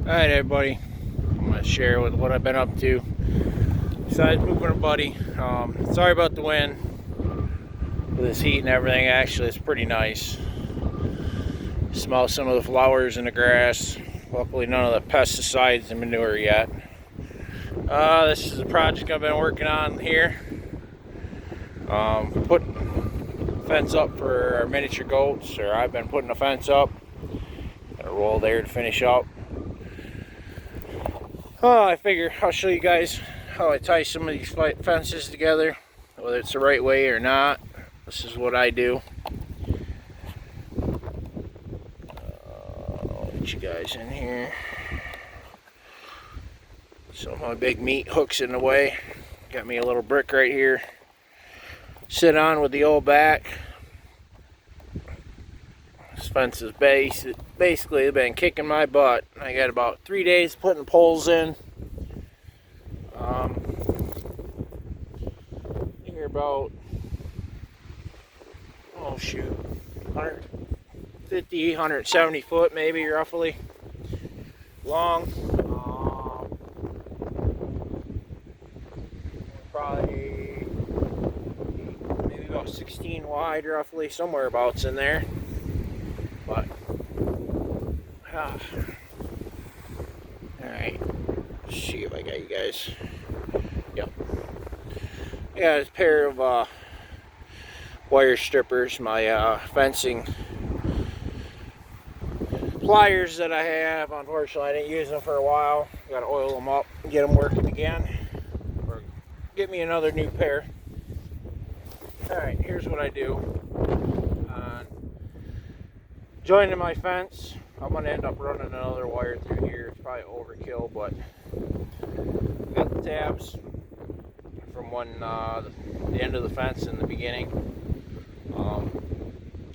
Alright everybody, I'm going to share with what I've been up to besides moving a buddy. Sorry about the wind with this heat and everything. Actually, it's pretty nice. Smell some of the flowers in the grass. Luckily none of the pesticides and manure yet. This is a project I've been working on here. Putting a fence up for our miniature goats, or I've been putting a fence up. Got a roll there to finish up. I figure I'll show you guys how I tie some of these fences together, whether it's the right way or not. This is what I do. I'll let you guys in here. Some of my big meat hooks in the way. Got me a little brick right here. Sit on with the old back. This fence is basically been kicking my butt. I got about 3 days putting poles in. You're about, oh shoot, 150, 170 foot maybe roughly long. Probably maybe about 16 wide roughly, somewhere abouts in there. But alright, let's see if I got you guys. Yep. I got a pair of wire strippers, my fencing pliers that I have. Unfortunately, I didn't use them for a while. Got to oil them up and get them working again, or get me another new pair. Alright, here's what I do. Joining my fence, I'm going to end up running another wire through here. It's probably overkill, but I got the tabs from when the end of the fence in the beginning.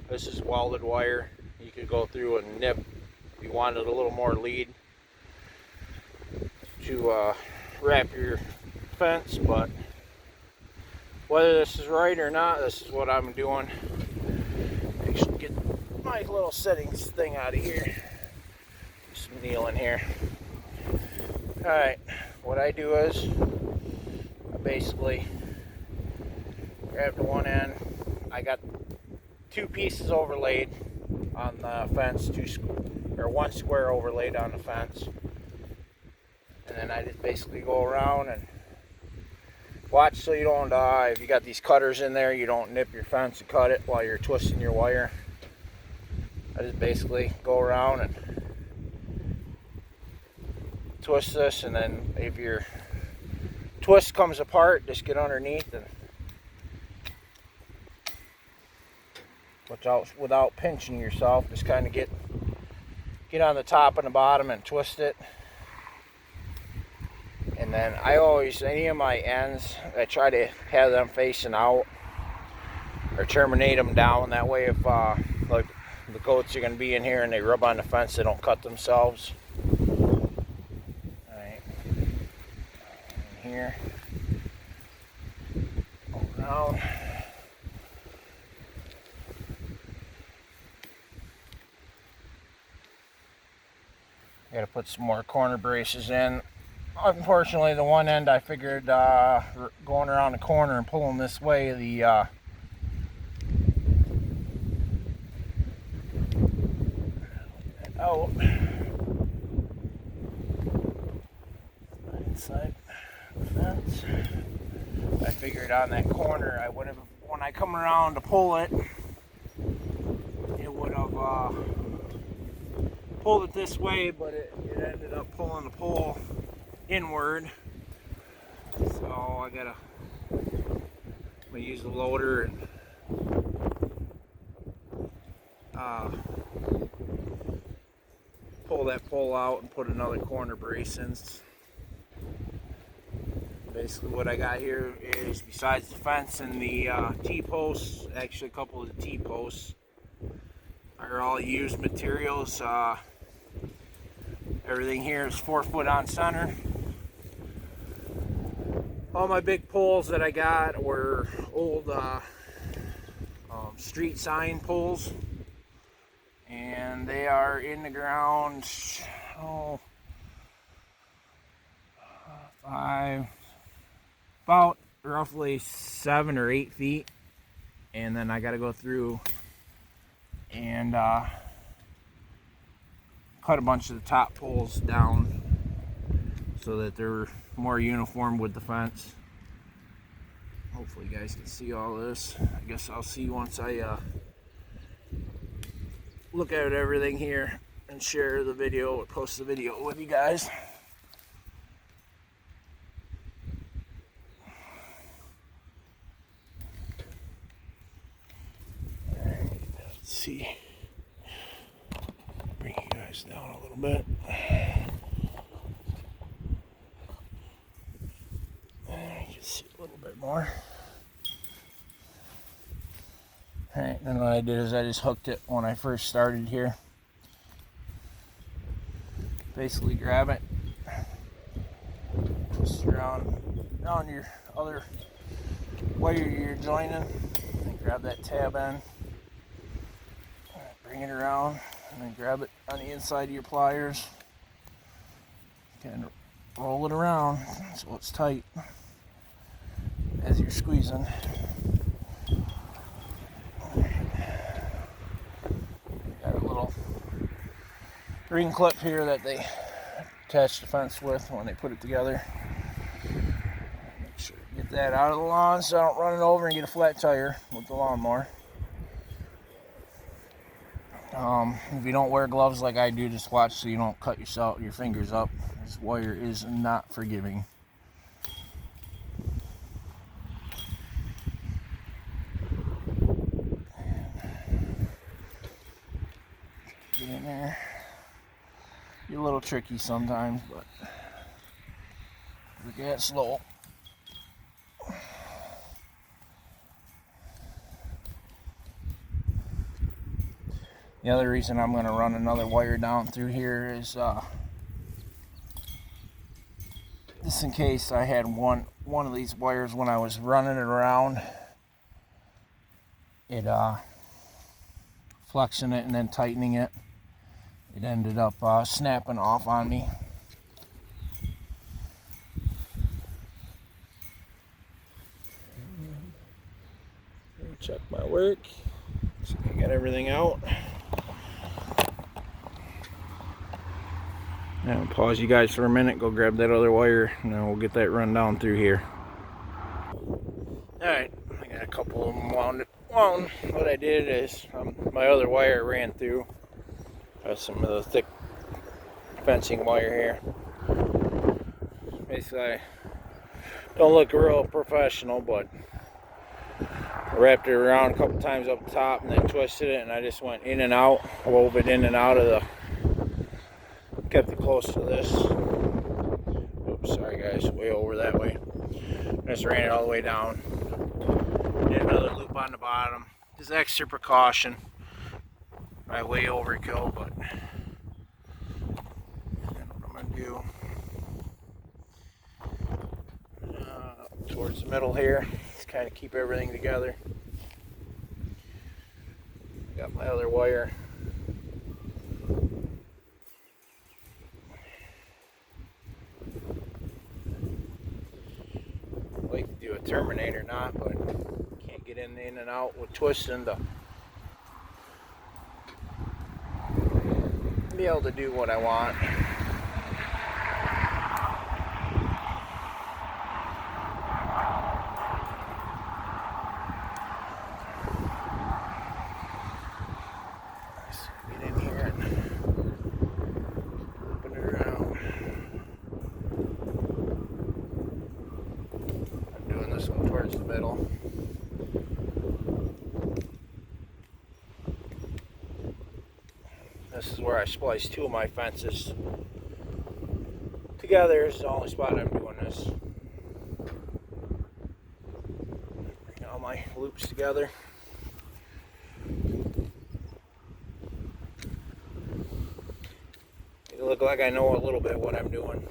This is welded wire. You could go through and nip if you wanted a little more lead to wrap your fence, but whether this is right or not, this is what I'm doing. Actually get my little settings thing out of here. Do some kneeling here. Alright, what I do is I basically grab the one end. I got 2 pieces overlaid on the fence, one square overlaid on the fence, and then I just basically go around and watch so you don't if you got these cutters in there, you don't nip your fence and cut it while you're twisting your wire. I just basically go around and twist this, and then if your twist comes apart, just get underneath and without pinching yourself, just kind of get on the top and the bottom and twist it. And then I always, any of my ends, I try to have them facing out or terminate them down. That way, if like the goats are going to be in here and they rub on the fence, they don't cut themselves. Alright, in here, go around. Got to put some more corner braces in. Unfortunately, the one end I figured going around the corner and pulling this way, the inside the fence. I figured on that corner, I would have, when I come around to pull it, it would have pulled it this way, but it ended up pulling the pole inward. So I'm gonna use the loader and pull that pole out and put another corner brace in. Basically what I got here is, besides the fence and the T-posts, actually a couple of the T-posts are all used materials. Everything here is 4 foot on center. All my big poles that I got were old street sign poles, and they are in the ground, about roughly 7 or 8 feet, and then I got to go through and cut a bunch of the top poles down so that they're more uniform with the fence. Hopefully you guys can see all this. I guess I'll see once I look at everything here and share the video or post the video with you guys. Let's see. Bring you guys down a little bit. There, you can see a little bit more. Alright, then what I did is I just hooked it when I first started here. Basically grab it, twist it around on your other wire you're joining, and grab that tab end, bring it around, and then grab it on the inside of your pliers, and roll it around so it's tight as you're squeezing. Got a little ring clip here that they attach the fence with when they put it together. Make sure you get that out of the lawn so I don't run it over and get a flat tire with the lawnmower. If you don't wear gloves like I do, just watch so you don't cut your fingers up. This wire is not forgiving. Get in there. Be a little tricky sometimes, but we get slow. The other reason I'm going to run another wire down through here is just in case I had one of these wires when I was running it around, it flexing it and then tightening it. It ended up snapping off on me. Check my work. So I got everything out. Now pause you guys for a minute, go grab that other wire, and then we'll get that run down through here. Alright, I got a couple of them wound. What I did is, my other wire ran through. Got some of the thick fencing wire here. Basically, I don't look real professional, but I wrapped it around a couple times up top and then twisted it, and I just went in and out, wove it in and out of the, kept it close to this. Oops, sorry guys, way over that way. Just ran it all the way down. Did another loop on the bottom. Just extra precaution. Right, way overkill, but I know what I'm gonna do. Towards the middle here, just kind of keep everything together. Got my other wire. Like to do a Terminator knot, but can't get in and out with twisting to be able to do what I want. Let's get in here and open it around. I'm doing this one towards the middle. This is where I spliced two of my fences together. This is the only spot I'm doing this. Bring all my loops together. It look like I know a little bit what I'm doing.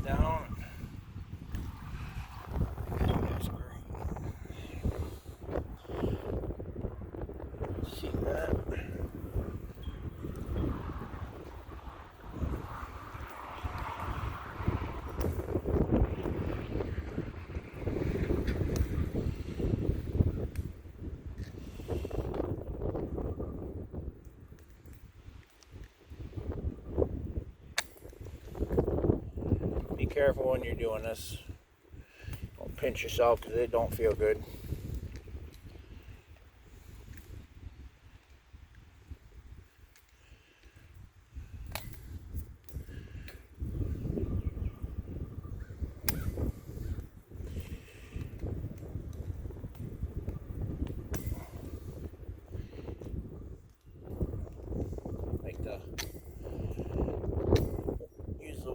Down. careful when you're doing this. Don't pinch yourself because it don't feel good.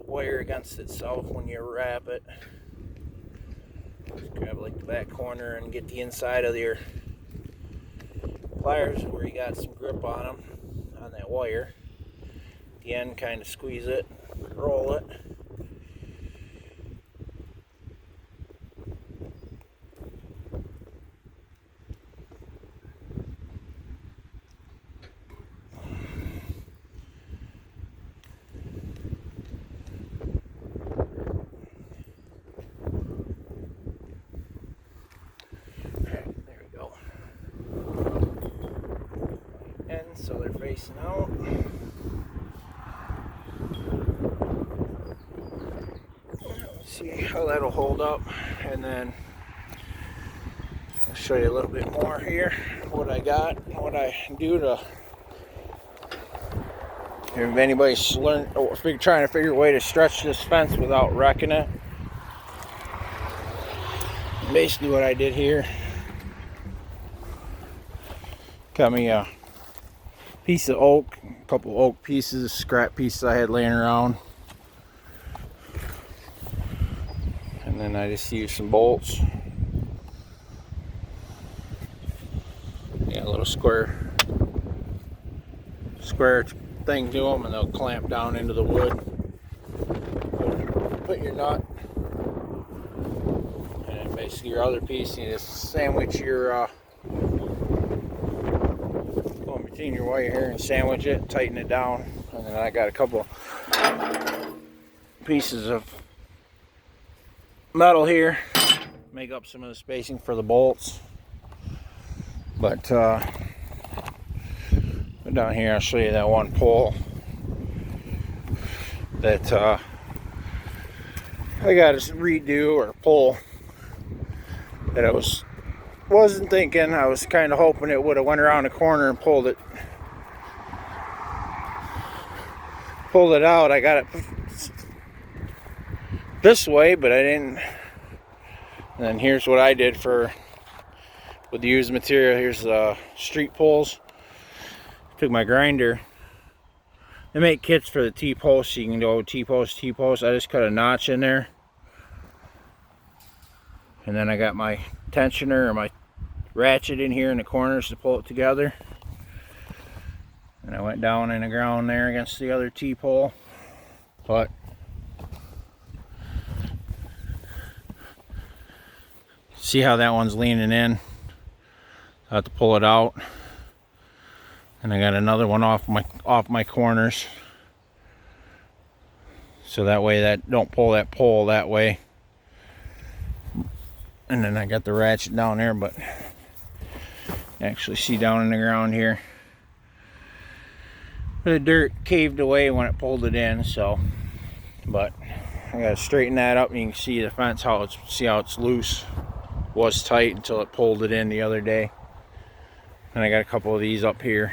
Wire against itself when you wrap it. Just grab like the back corner and get the inside of your pliers where you got some grip on them on that wire. At the end, kind of squeeze it, roll it. So they're facing out. Let's see how that'll hold up, and then I'll show you a little bit more here what I got, what I do to. If anybody's trying to figure a way to stretch this fence without wrecking it, basically what I did here, got me a piece of oak, a couple oak pieces, scrap pieces I had laying around, and then I just used some bolts. Yeah, a little square thing to them, and they'll clamp down into the wood. Put your nut, and basically your other piece, you just sandwich your between your wire here and sandwich it, tighten it down, and then I got a couple pieces of metal here, make up some of the spacing for the bolts. But down here I'll show you that one pole that I got to redo or pull that I wasn't thinking. I was kind of hoping it would have went around the corner and pulled it out. I got it this way, but I didn't. And then here's what I did with the used material. Here's the street poles. Took my grinder. They make kits for the T-post, so you can go T-post. I just cut a notch in there, and then I got my tensioner or my ratchet in here in the corners to pull it together. And I went down in the ground there against the other T-pole. But see how that one's leaning in? I have to pull it out. And I got another one off my corners. So that way that don't pull that pole that way. And then I got the ratchet down there, but actually see down in the ground here, the dirt caved away when it pulled it in. So, but I gotta straighten that up, and you can see the fence, how it's loose. Was tight until it pulled it in the other day. And I got a couple of these up here.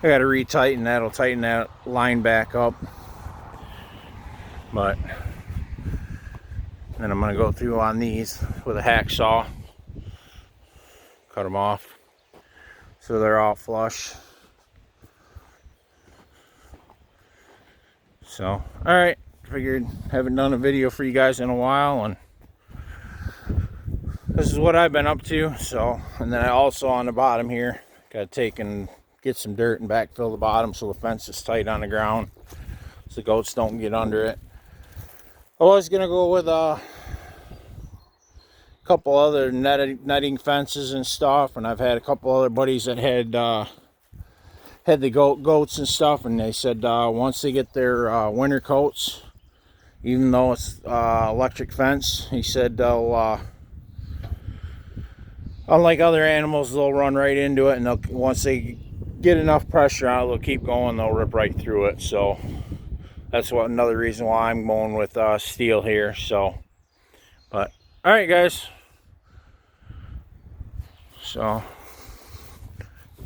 I gotta retighten that'll tighten that line back up. But then I'm gonna go through on these with a hacksaw, cut them off so they're all flush. So, all right, figured haven't done a video for you guys in a while, and this is what I've been up to. So, and then I also on the bottom here gotta take and get some dirt and backfill the bottom so the fence is tight on the ground so the goats don't get under it. I was gonna go with a couple other netting fences and stuff, and I've had a couple other buddies that had the goats and stuff, and they said once they get their winter coats, even though it's electric fence, he said they'll unlike other animals, they'll run right into it, and once they get enough pressure on it, they'll keep going, they'll rip right through it. So that's what another reason why I'm going with steel here. So, but all right, guys. So a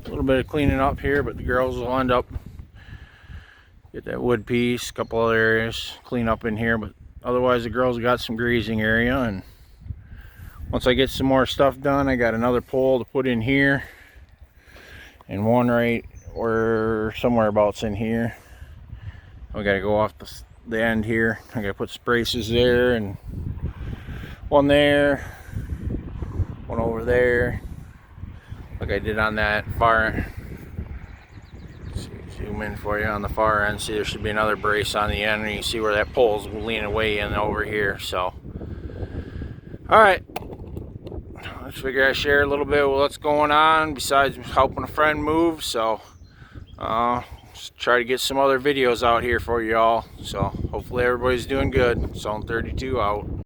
little bit of cleaning up here, but the girls will end up get that wood piece, a couple other areas clean up in here, but otherwise the girls got some grazing area. And once I get some more stuff done, I got another pole to put in here and one right or somewhere abouts in here. We got to go off the end here. I got to put braces there, and one there, one over there, like I did on that far. Zoom in for you on the far end. See, there should be another brace on the end, and you can see where that pole's leaning away in over here. So, all right, let's figure I share a little bit of what's going on besides helping a friend move. So, just try to get some other videos out here for y'all. So, hopefully everybody's doing good. Zone 32 out.